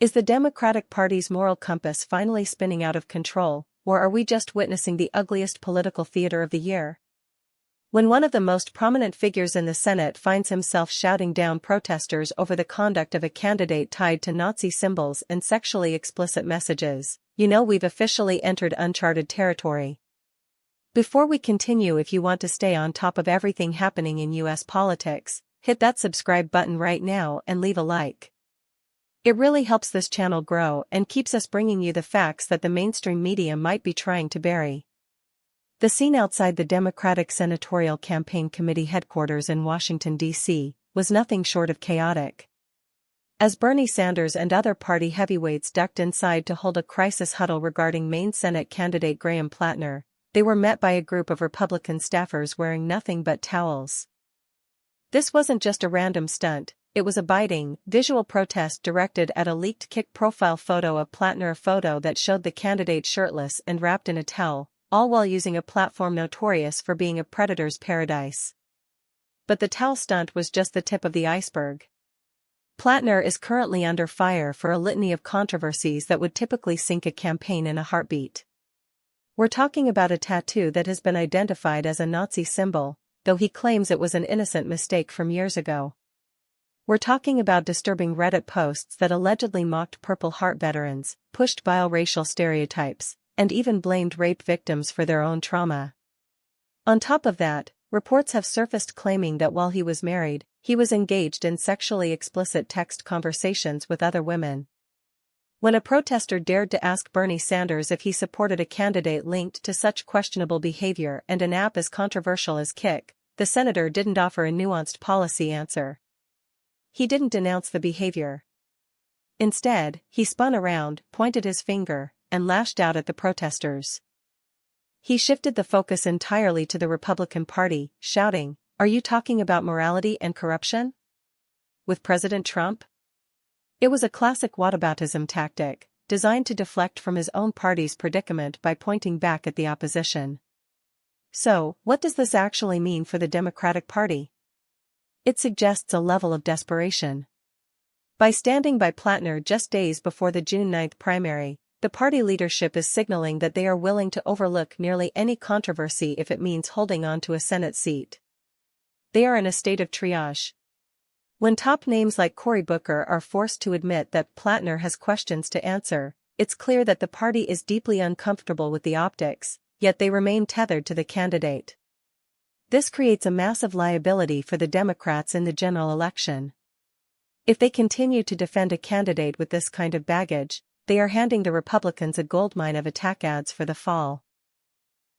Is the Democratic Party's moral compass finally spinning out of control, or are we just witnessing the ugliest political theater of the year? When one of the most prominent figures in the Senate finds himself shouting down protesters over the conduct of a candidate tied to Nazi symbols and sexually explicit messages, you know we've officially entered uncharted territory. Before we continue, if you want to stay on top of everything happening in US politics, hit that subscribe button right now and leave a like. It really helps this channel grow and keeps us bringing you the facts that the mainstream media might be trying to bury. The scene outside the Democratic Senatorial Campaign Committee headquarters in Washington, D.C., was nothing short of chaotic. As Bernie Sanders and other party heavyweights ducked inside to hold a crisis huddle regarding Maine Senate candidate Graham Plattner, they were met by a group of Republican staffers wearing nothing but towels. This wasn't just a random stunt, it was a biting, visual protest directed at a leaked Kik profile photo of Plattner, a photo that showed the candidate shirtless and wrapped in a towel, all while using a platform notorious for being a predator's paradise. But the towel stunt was just the tip of the iceberg. Plattner is currently under fire for a litany of controversies that would typically sink a campaign in a heartbeat. We're talking about a tattoo that has been identified as a Nazi symbol, though he claims it was an innocent mistake from years ago. We're talking about disturbing Reddit posts that allegedly mocked Purple Heart veterans, pushed vile racial stereotypes, and even blamed rape victims for their own trauma. On top of that, reports have surfaced claiming that while he was married, he was engaged in sexually explicit text conversations with other women. When a protester dared to ask Bernie Sanders if he supported a candidate linked to such questionable behavior and an app as controversial as Kik, the senator didn't offer a nuanced policy answer. He didn't denounce the behavior. Instead, he spun around, pointed his finger, and lashed out at the protesters. He shifted the focus entirely to the Republican Party, shouting, "Are you talking about morality and corruption? With President Trump?" It was a classic whataboutism tactic, designed to deflect from his own party's predicament by pointing back at the opposition. So, what does this actually mean for the Democratic Party? It suggests a level of desperation. By standing by Plattner just days before the June 9 primary, the party leadership is signaling that they are willing to overlook nearly any controversy if it means holding on to a Senate seat. They are in a state of triage. When top names like Cory Booker are forced to admit that Plattner has questions to answer, it's clear that the party is deeply uncomfortable with the optics, yet they remain tethered to the candidate. This creates a massive liability for the Democrats in the general election. If they continue to defend a candidate with this kind of baggage, they are handing the Republicans a goldmine of attack ads for the fall.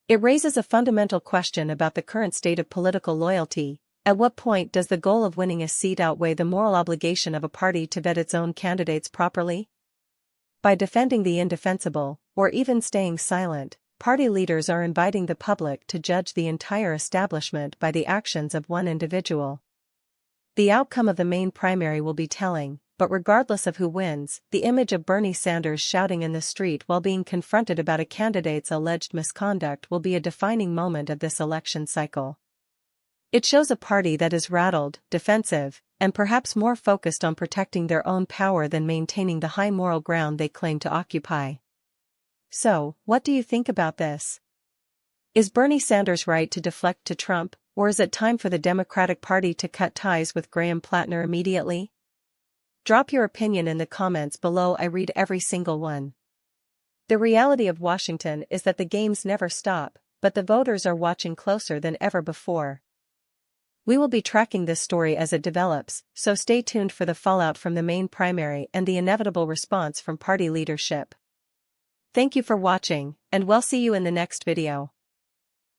It raises a fundamental question about the current state of political loyalty. At what point does the goal of winning a seat outweigh the moral obligation of a party to vet its own candidates properly? By defending the indefensible, or even staying silent, party leaders are inviting the public to judge the entire establishment by the actions of one individual. The outcome of the Maine primary will be telling, but regardless of who wins, the image of Bernie Sanders shouting in the street while being confronted about a candidate's alleged misconduct will be a defining moment of this election cycle. It shows a party that is rattled, defensive, and perhaps more focused on protecting their own power than maintaining the high moral ground they claim to occupy. So, what do you think about this? Is Bernie Sanders right to deflect to Trump, or is it time for the Democratic Party to cut ties with Graham Plattner immediately? Drop your opinion in the comments below. I read every single one. The reality of Washington is that the games never stop, but the voters are watching closer than ever before. We will be tracking this story as it develops, so stay tuned for the fallout from the Maine primary and the inevitable response from party leadership. Thank you for watching, and we'll see you in the next video.